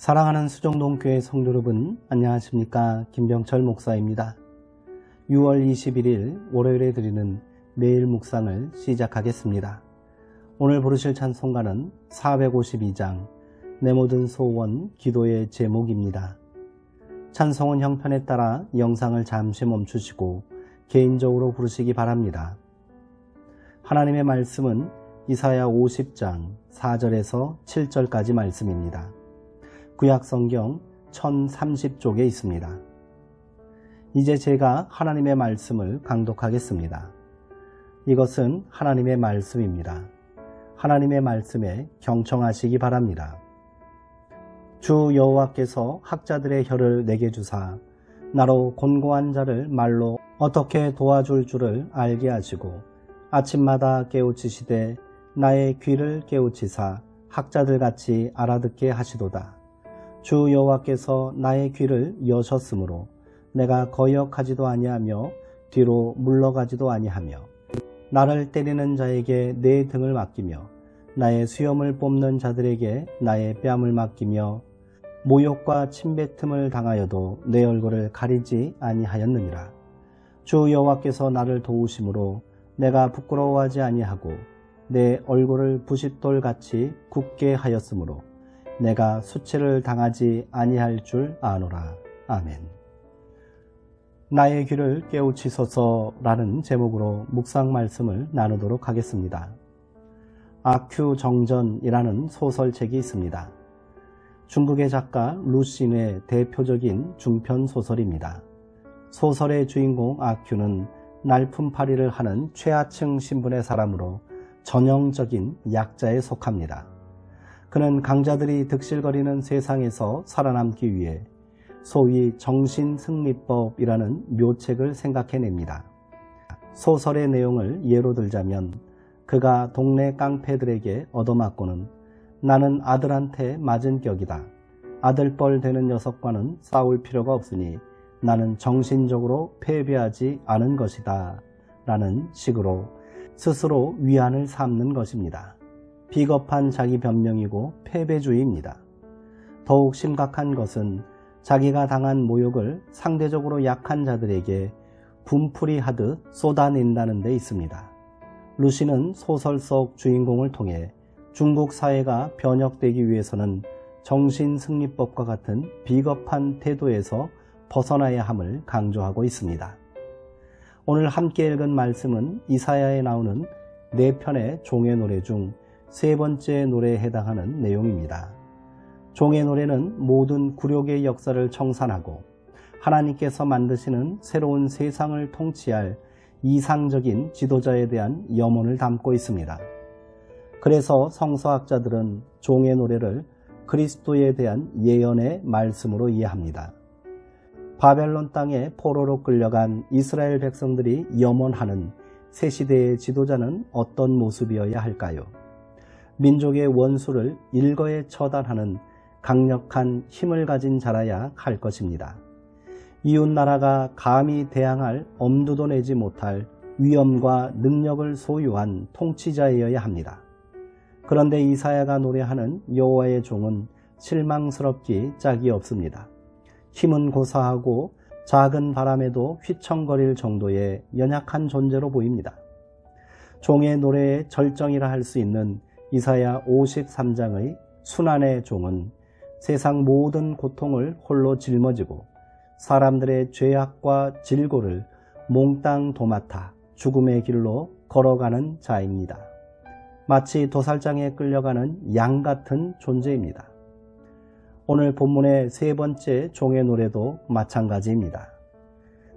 사랑하는 수정동교회 성도 여러분, 안녕하십니까? 김병철 목사입니다. 6월 21일 월요일에 드리는 매일 묵상을 시작하겠습니다. 오늘 부르실 찬송가는 452장 내 모든 소원 기도의 제목입니다. 찬송은 형편에 따라 영상을 잠시 멈추시고 개인적으로 부르시기 바랍니다. 하나님의 말씀은 이사야 50장 4절에서 7절까지 말씀입니다. 구약성경 1030쪽에 있습니다. 이제 제가 하나님의 말씀을 강독하겠습니다. 이것은 하나님의 말씀입니다. 하나님의 말씀에 경청하시기 바랍니다. 주 여호와께서 학자들의 혀를 내게 주사 나로 곤고한 자를 말로 어떻게 도와줄 줄을 알게 하시고 아침마다 깨우치시되 나의 귀를 깨우치사 학자들같이 알아듣게 하시도다. 주 여호와께서 나의 귀를 여셨으므로 내가 거역하지도 아니하며 뒤로 물러가지도 아니하며 나를 때리는 자에게 내 등을 맡기며 나의 수염을 뽑는 자들에게 나의 뺨을 맡기며 모욕과 침뱉음을 당하여도 내 얼굴을 가리지 아니하였느니라. 주 여호와께서 나를 도우심으로 내가 부끄러워하지 아니하고 내 얼굴을 부싯돌같이 굳게 하였으므로 내가 수치를 당하지 아니할 줄 아노라. 아멘. 나의 귀를 깨우치소서라는 제목으로 묵상 말씀을 나누도록 하겠습니다. 아큐 정전이라는 소설책이 있습니다. 중국의 작가 루신의 대표적인 중편 소설입니다. 소설의 주인공 아큐는 날품팔이를 하는 최하층 신분의 사람으로 전형적인 약자에 속합니다. 그는 강자들이 득실거리는 세상에서 살아남기 위해 소위 정신승리법이라는 묘책을 생각해냅니다. 소설의 내용을 예로 들자면 그가 동네 깡패들에게 얻어맞고는 나는 아들한테 맞은 격이다. 아들뻘 되는 녀석과는 싸울 필요가 없으니 나는 정신적으로 패배하지 않은 것이다. 라는 식으로 스스로 위안을 삼는 것입니다. 비겁한 자기 변명이고 패배주의입니다. 더욱 심각한 것은 자기가 당한 모욕을 상대적으로 약한 자들에게 분풀이 하듯 쏟아낸다는 데 있습니다. 루시는 소설 속 주인공을 통해 중국 사회가 변혁되기 위해서는 정신승리법과 같은 비겁한 태도에서 벗어나야 함을 강조하고 있습니다. 오늘 함께 읽은 말씀은 이사야에 나오는 4편의 종의 노래 중 3번째 노래에 해당하는 내용입니다. 종의 노래는 모든 굴욕의 역사를 청산하고 하나님께서 만드시는 새로운 세상을 통치할 이상적인 지도자에 대한 염원을 담고 있습니다. 그래서 성서학자들은 종의 노래를 그리스도에 대한 예언의 말씀으로 이해합니다. 바벨론 땅에 포로로 끌려간 이스라엘 백성들이 염원하는 새 시대의 지도자는 어떤 모습이어야 할까요? 민족의 원수를 일거에 처단하는 강력한 힘을 가진 자라야 할 것입니다. 이웃나라가 감히 대항할 엄두도 내지 못할 위엄과 능력을 소유한 통치자이어야 합니다. 그런데 이사야가 노래하는 여호와의 종은 실망스럽기 짝이 없습니다. 힘은 고사하고 작은 바람에도 휘청거릴 정도의 연약한 존재로 보입니다. 종의 노래의 절정이라 할 수 있는 이사야 53장의 순환의 종은 세상 모든 고통을 홀로 짊어지고 사람들의 죄악과 질고를 몽땅 도맡아 죽음의 길로 걸어가는 자입니다. 마치 도살장에 끌려가는 양 같은 존재입니다. 오늘 본문의 3번째 종의 노래도 마찬가지입니다.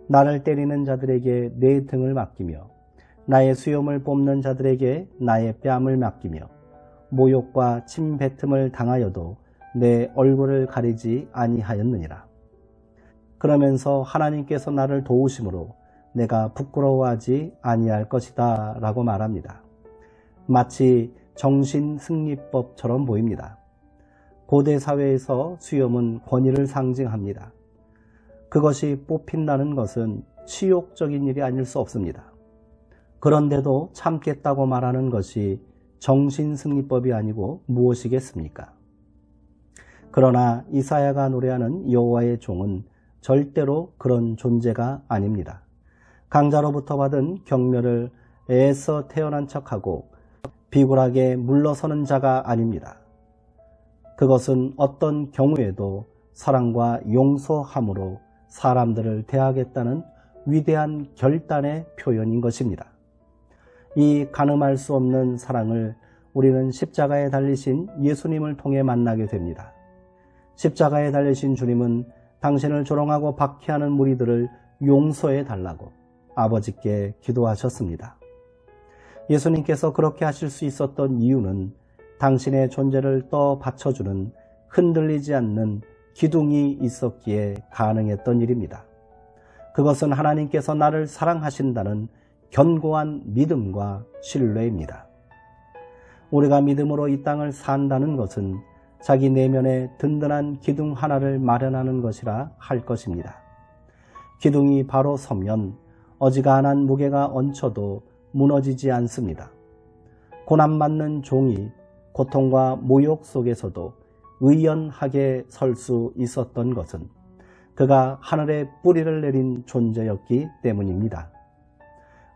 나를 때리는 자들에게 내 등을 맡기며 나의 수염을 뽑는 자들에게 나의 뺨을 맡기며 모욕과 침뱉음을 당하여도 내 얼굴을 가리지 아니하였느니라. 그러면서 하나님께서 나를 도우심으로 내가 부끄러워하지 아니할 것이다 라고 말합니다. 마치 정신승리법처럼 보입니다. 고대 사회에서 수염은 권위를 상징합니다. 그것이 뽑힌다는 것은 치욕적인 일이 아닐 수 없습니다. 그런데도 참겠다고 말하는 것이 정신승리법이 아니고 무엇이겠습니까? 그러나 이사야가 노래하는 여호와의 종은 절대로 그런 존재가 아닙니다. 강자로부터 받은 경멸을 애써 태어난 척하고 비굴하게 물러서는 자가 아닙니다. 그것은 어떤 경우에도 사랑과 용서함으로 사람들을 대하겠다는 위대한 결단의 표현인 것입니다. 이 가늠할 수 없는 사랑을 우리는 십자가에 달리신 예수님을 통해 만나게 됩니다. 십자가에 달리신 주님은 당신을 조롱하고 박해하는 무리들을 용서해 달라고 아버지께 기도하셨습니다. 예수님께서 그렇게 하실 수 있었던 이유는 당신의 존재를 떠 받쳐주는 흔들리지 않는 기둥이 있었기에 가능했던 일입니다. 그것은 하나님께서 나를 사랑하신다는 견고한 믿음과 신뢰입니다. 우리가 믿음으로 이 땅을 산다는 것은 자기 내면에 든든한 기둥 하나를 마련하는 것이라 할 것입니다. 기둥이 바로 서면 어지간한 무게가 얹혀도 무너지지 않습니다. 고난받는 종이 고통과 모욕 속에서도 의연하게 설 수 있었던 것은 그가 하늘에 뿌리를 내린 존재였기 때문입니다.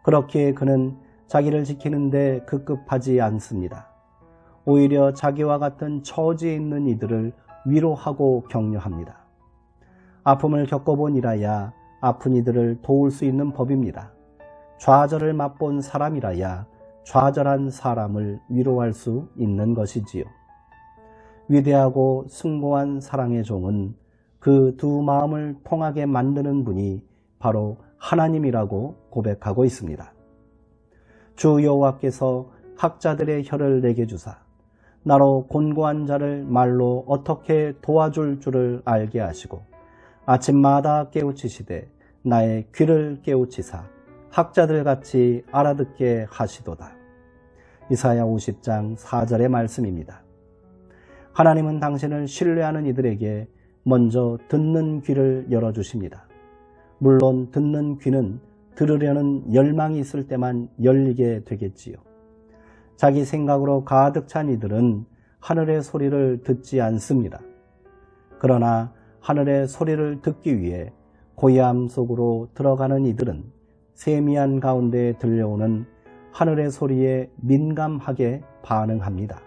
그렇기에 그는 자기를 지키는데 급급하지 않습니다. 오히려 자기와 같은 처지에 있는 이들을 위로하고 격려합니다. 아픔을 겪어본이라야 아픈 이들을 도울 수 있는 법입니다. 좌절을 맛본 사람이라야 좌절한 사람을 위로할 수 있는 것이지요. 위대하고 숭고한 사랑의 종은 그 두 마음을 통하게 만드는 분이 바로 하나님이라고 고백하고 있습니다. 주 여호와께서 학자들의 혀를 내게 주사 나로 곤고한 자를 말로 어떻게 도와줄 줄을 알게 하시고 아침마다 깨우치시되 나의 귀를 깨우치사 학자들같이 알아듣게 하시도다. 이사야 50장 4절의 말씀입니다. 하나님은 당신을 신뢰하는 이들에게 먼저 듣는 귀를 열어주십니다. 물론 듣는 귀는 들으려는 열망이 있을 때만 열리게 되겠지요. 자기 생각으로 가득 찬 이들은 하늘의 소리를 듣지 않습니다. 그러나 하늘의 소리를 듣기 위해 고요함 속으로 들어가는 이들은 세미한 가운데 들려오는 하늘의 소리에 민감하게 반응합니다.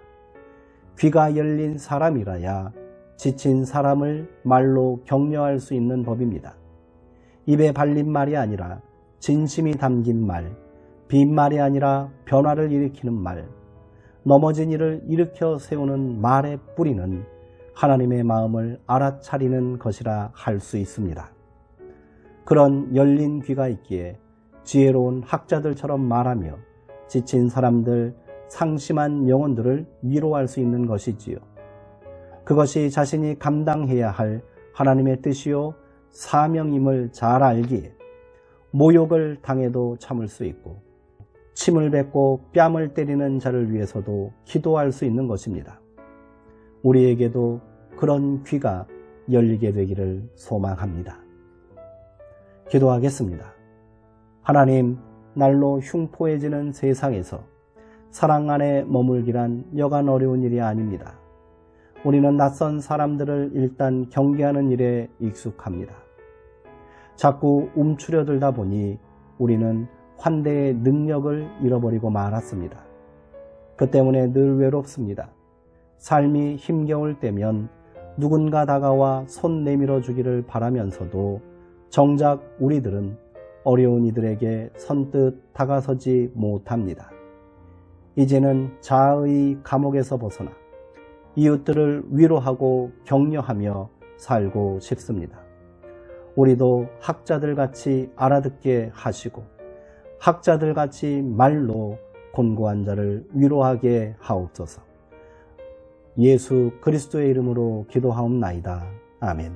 귀가 열린 사람이라야 지친 사람을 말로 격려할 수 있는 법입니다. 입에 발린 말이 아니라 진심이 담긴 말, 빈말이 아니라 변화를 일으키는 말, 넘어진 이를 일으켜 세우는 말의 뿌리는 하나님의 마음을 알아차리는 것이라 할 수 있습니다. 그런 열린 귀가 있기에 지혜로운 학자들처럼 말하며 지친 사람들, 상심한 영혼들을 위로할 수 있는 것이지요. 그것이 자신이 감당해야 할 하나님의 뜻이요 사명임을 잘 알기에 모욕을 당해도 참을 수 있고 침을 뱉고 뺨을 때리는 자를 위해서도 기도할 수 있는 것입니다. 우리에게도 그런 귀가 열리게 되기를 소망합니다. 기도하겠습니다. 하나님, 날로 흉포해지는 세상에서 사랑 안에 머물기란 여간 어려운 일이 아닙니다. 우리는 낯선 사람들을 일단 경계하는 일에 익숙합니다. 자꾸 움츠려들다 보니 우리는 환대의 능력을 잃어버리고 말았습니다. 그 때문에 늘 외롭습니다. 삶이 힘겨울 때면 누군가 다가와 손 내밀어 주기를 바라면서도 정작 우리들은 어려운 이들에게 선뜻 다가서지 못합니다. 이제는 자아의 감옥에서 벗어나 이웃들을 위로하고 격려하며 살고 싶습니다. 우리도 학자들같이 알아듣게 하시고 학자들같이 말로 곤고한 자를 위로하게 하옵소서. 예수 그리스도의 이름으로 기도하옵나이다. 아멘.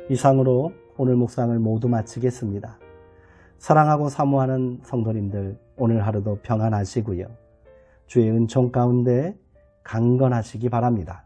이상으로 오늘 묵상을 모두 마치겠습니다. 사랑하고 사모하는 성도님들, 오늘 하루도 평안하시고요. 주의 은총 가운데 강건하시기 바랍니다.